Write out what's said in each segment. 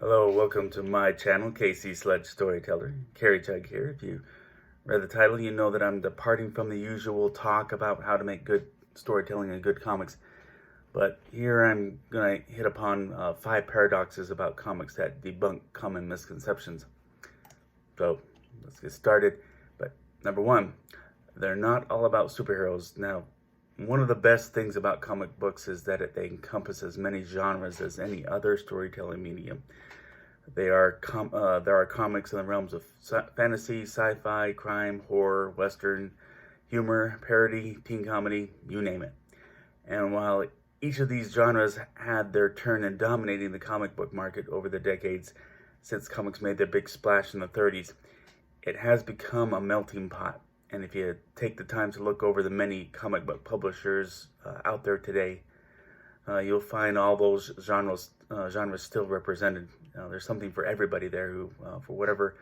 Hello, welcome to my channel, KC Sledge Storyteller. Carrie Chug here. If you read the title, you know that I'm departing from the usual talk about how to make good storytelling and good comics. But here I'm going to hit upon 5 paradoxes about comics that debunk common misconceptions. So let's get started. But number 1, they're not all about superheroes. Now, one of the best things about comic books is that they encompass as many genres as any other storytelling medium. There are comics in the realms of fantasy, sci-fi, crime, horror, western, humor, parody, teen comedy, you name it. And while each of these genres had their turn in dominating the comic book market over the decades since comics made their big splash in the 30s, it has become a melting pot. And if you take the time to look over the many comic book publishers out there today, you'll find all those genres still represented. There's something for everybody there who, for whatever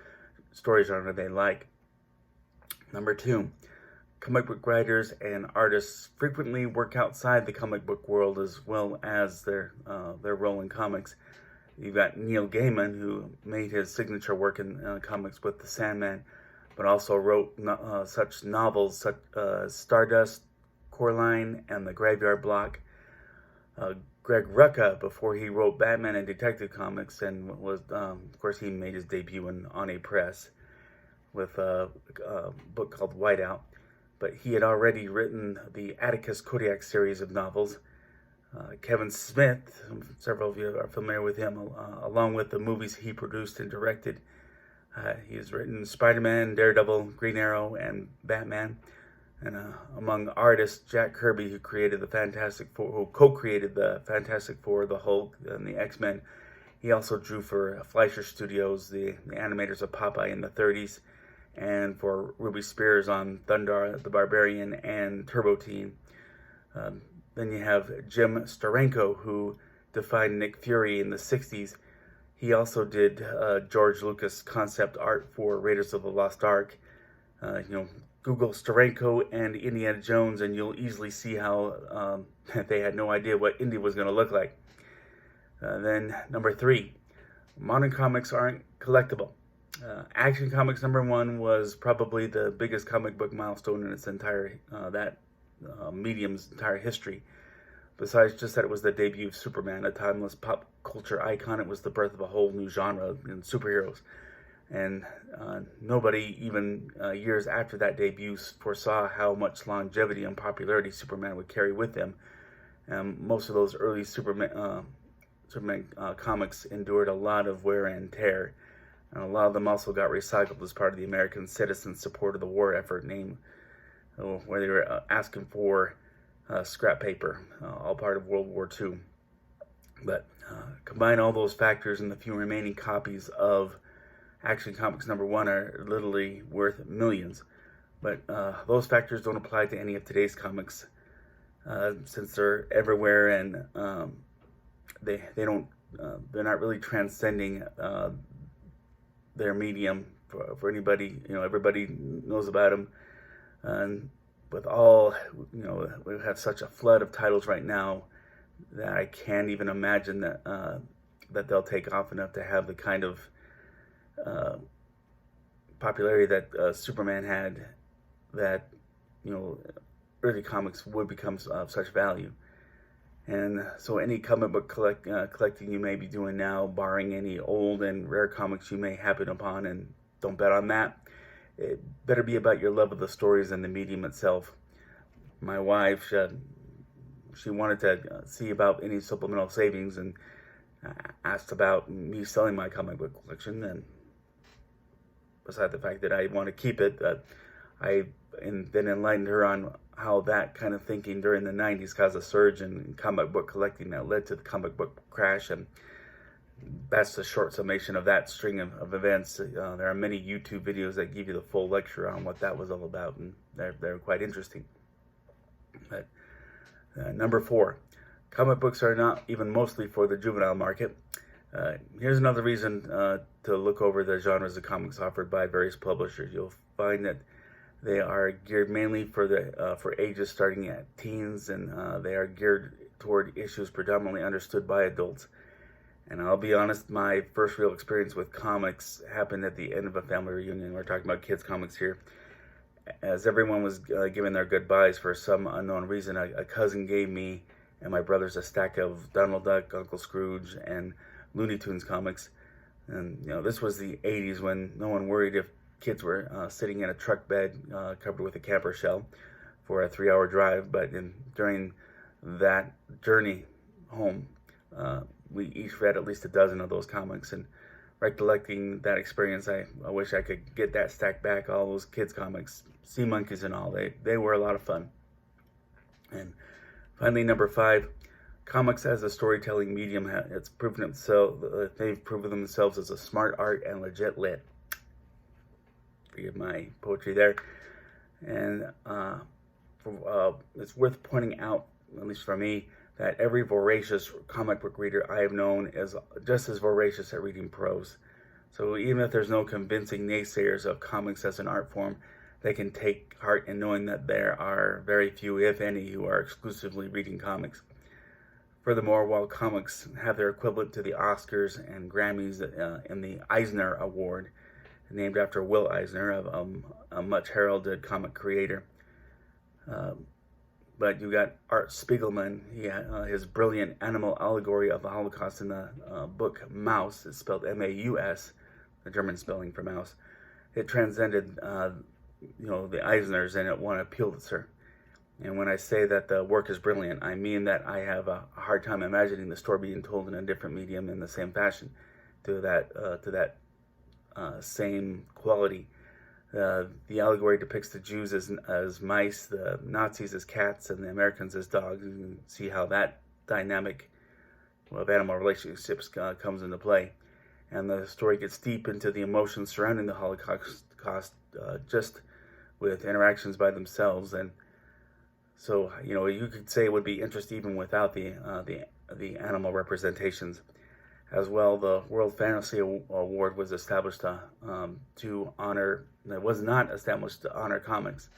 story genre they like. Number 2, comic book writers and artists frequently work outside the comic book world as well as their role in comics. You've got Neil Gaiman, who made his signature work in comics with The Sandman, but also wrote such novels such as Stardust, Coraline, and The Graveyard Block. Greg Rucka, before he wrote Batman and Detective Comics, and was, of course, he made his debut on A Press with a book called Whiteout. But he had already written the Atticus Kodiak series of novels. Kevin Smith, several of you are familiar with him, along with the movies he produced and directed. He has written Spider-Man, Daredevil, Green Arrow, and Batman. And among artists, Jack Kirby, who co-created the Fantastic Four, the Hulk, and the X-Men. He also drew for Fleischer Studios, the animators of Popeye in the 30s, and for Ruby Spears on Thundar the Barbarian and Turbo Teen. Then you have Jim Steranko, who defined Nick Fury in the 60s. He also did George Lucas concept art for Raiders of the Lost Ark. Google Steranko and Indiana Jones, and you'll easily see how they had no idea what Indy was going to look like. Then number 3, modern comics aren't collectible. Action Comics #1 was probably the biggest comic book milestone in its entire medium's entire history. Besides just that it was the debut of Superman, a timeless pop culture icon, it was the birth of a whole new genre in superheroes. And nobody, even years after that debut, foresaw how much longevity and popularity Superman would carry with him. Most of those early Superman comics endured a lot of wear and tear. And a lot of them also got recycled as part of the American citizen support of the war effort, where they were asking for scrap paper, all part of World War II. But combine all those factors, and the few remaining copies of Action Comics #1 are literally worth millions. But those factors don't apply to any of today's comics, since they're everywhere, and they're not really transcending their medium for anybody. Everybody knows about them. And with all, we have such a flood of titles right now that I can't even imagine that they'll take off enough to have the kind of popularity that Superman had, that early comics would become of such value. And so any comic book collecting you may be doing now, barring any old and rare comics you may happen upon, and don't bet on that, it better be about your love of the stories and the medium itself. My wife, she wanted to see about any supplemental savings, and asked about me selling my comic book collection. And beside the fact that I want to keep it, I then enlightened her on how that kind of thinking during the 90s caused a surge in comic book collecting that led to the comic book crash. And that's the short summation of that string of events. There are many YouTube videos that give you the full lecture on what that was all about, and they're quite interesting. But number 4, comic books are not even mostly for the juvenile market. Here's another reason to look over the genres of comics offered by various publishers. You'll find that they are geared mainly for ages starting at teens, and they are geared toward issues predominantly understood by adults. And I'll be honest, my first real experience with comics happened at the end of a family reunion. We're talking about kids' comics here. As everyone was giving their goodbyes for some unknown reason, a cousin gave me and my brothers a stack of Donald Duck, Uncle Scrooge, and Looney Tunes comics. And this was the 80s when no one worried if kids were sitting in a truck bed covered with a camper shell for a 3-hour drive. But during that journey home, we each read at least a dozen of those comics. And recollecting that experience, I wish I could get that stack back, all those kids comics, Sea Monkeys and all. They were a lot of fun. And finally, number 5, comics as a storytelling medium, it's proven itself, they've proven themselves as a smart art and legit lit. Forgive my poetry there. And it's worth pointing out, at least for me, that every voracious comic book reader I have known is just as voracious at reading prose. So even if there's no convincing naysayers of comics as an art form, they can take heart in knowing that there are very few, if any, who are exclusively reading comics. Furthermore, while comics have their equivalent to the Oscars and Grammys in the Eisner Award, named after Will Eisner, a much heralded comic creator, but you got Art Spiegelman. He had his brilliant animal allegory of the Holocaust in the book Maus. It's spelled M-A-U-S, the German spelling for mouse. It transcended, the Eisners, and it won a Pulitzer. And when I say that the work is brilliant, I mean that I have a hard time imagining the story being told in a different medium in the same fashion, to that same quality. The allegory depicts the Jews as mice, the Nazis as cats, and the Americans as dogs. You can see how that dynamic of animal relationships comes into play. And the story gets deep into the emotions surrounding the Holocaust, just with interactions by themselves. And so, you could say it would be interesting even without the animal representations. As well, the World Fantasy Award was established to honor, it was not established to honor comics.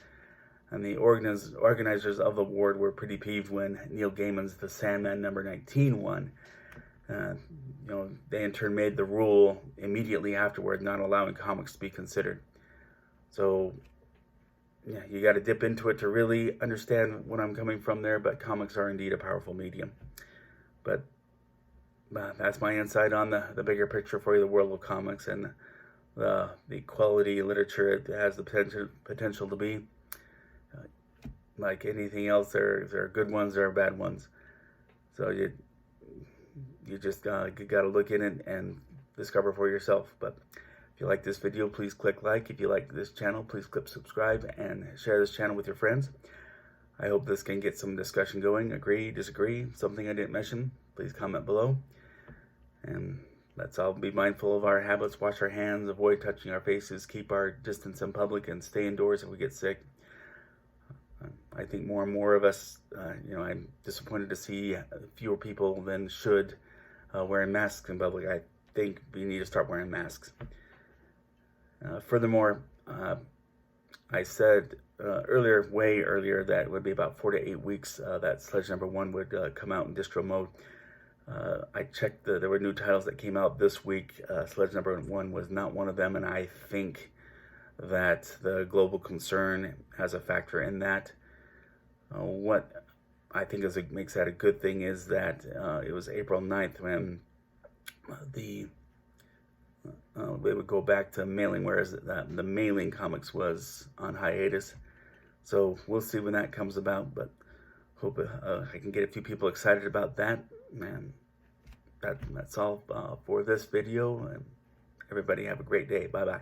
And the organizers of the award were pretty peeved when Neil Gaiman's The Sandman #19 won. They in turn made the rule immediately afterward, not allowing comics to be considered. So, yeah, you got to dip into it to really understand what I'm coming from there, but comics are indeed a powerful medium. But that's my insight on the bigger picture for you, the world of comics and the quality literature it has the potential to be. Like anything else, there are good ones, there are bad ones. So you just got to look in it and discover for yourself. But if you like this video, please click like. If you like this channel, please click subscribe and share this channel with your friends. I hope this can get some discussion going. Agree, disagree, something I didn't mention, please comment below. And let's all be mindful of our habits, wash our hands, avoid touching our faces, keep our distance in public, and stay indoors if we get sick. I think more and more of us, I'm disappointed to see fewer people than should wearing masks in public. I think we need to start wearing masks. Furthermore, I said way earlier, that it would be about 4 to 8 weeks that Sledge #1 would come out in distro mode. I checked, there were new titles that came out this week. Sledge #1 was not one of them, and I think that the global concern has a factor in that. What I think makes that a good thing is that it was April 9th when they would go back to mailing, whereas the mailing comics was on hiatus. So we'll see when that comes about, but hope I can get a few people excited about that. And that's all for this video. And everybody have a great day. Bye-bye.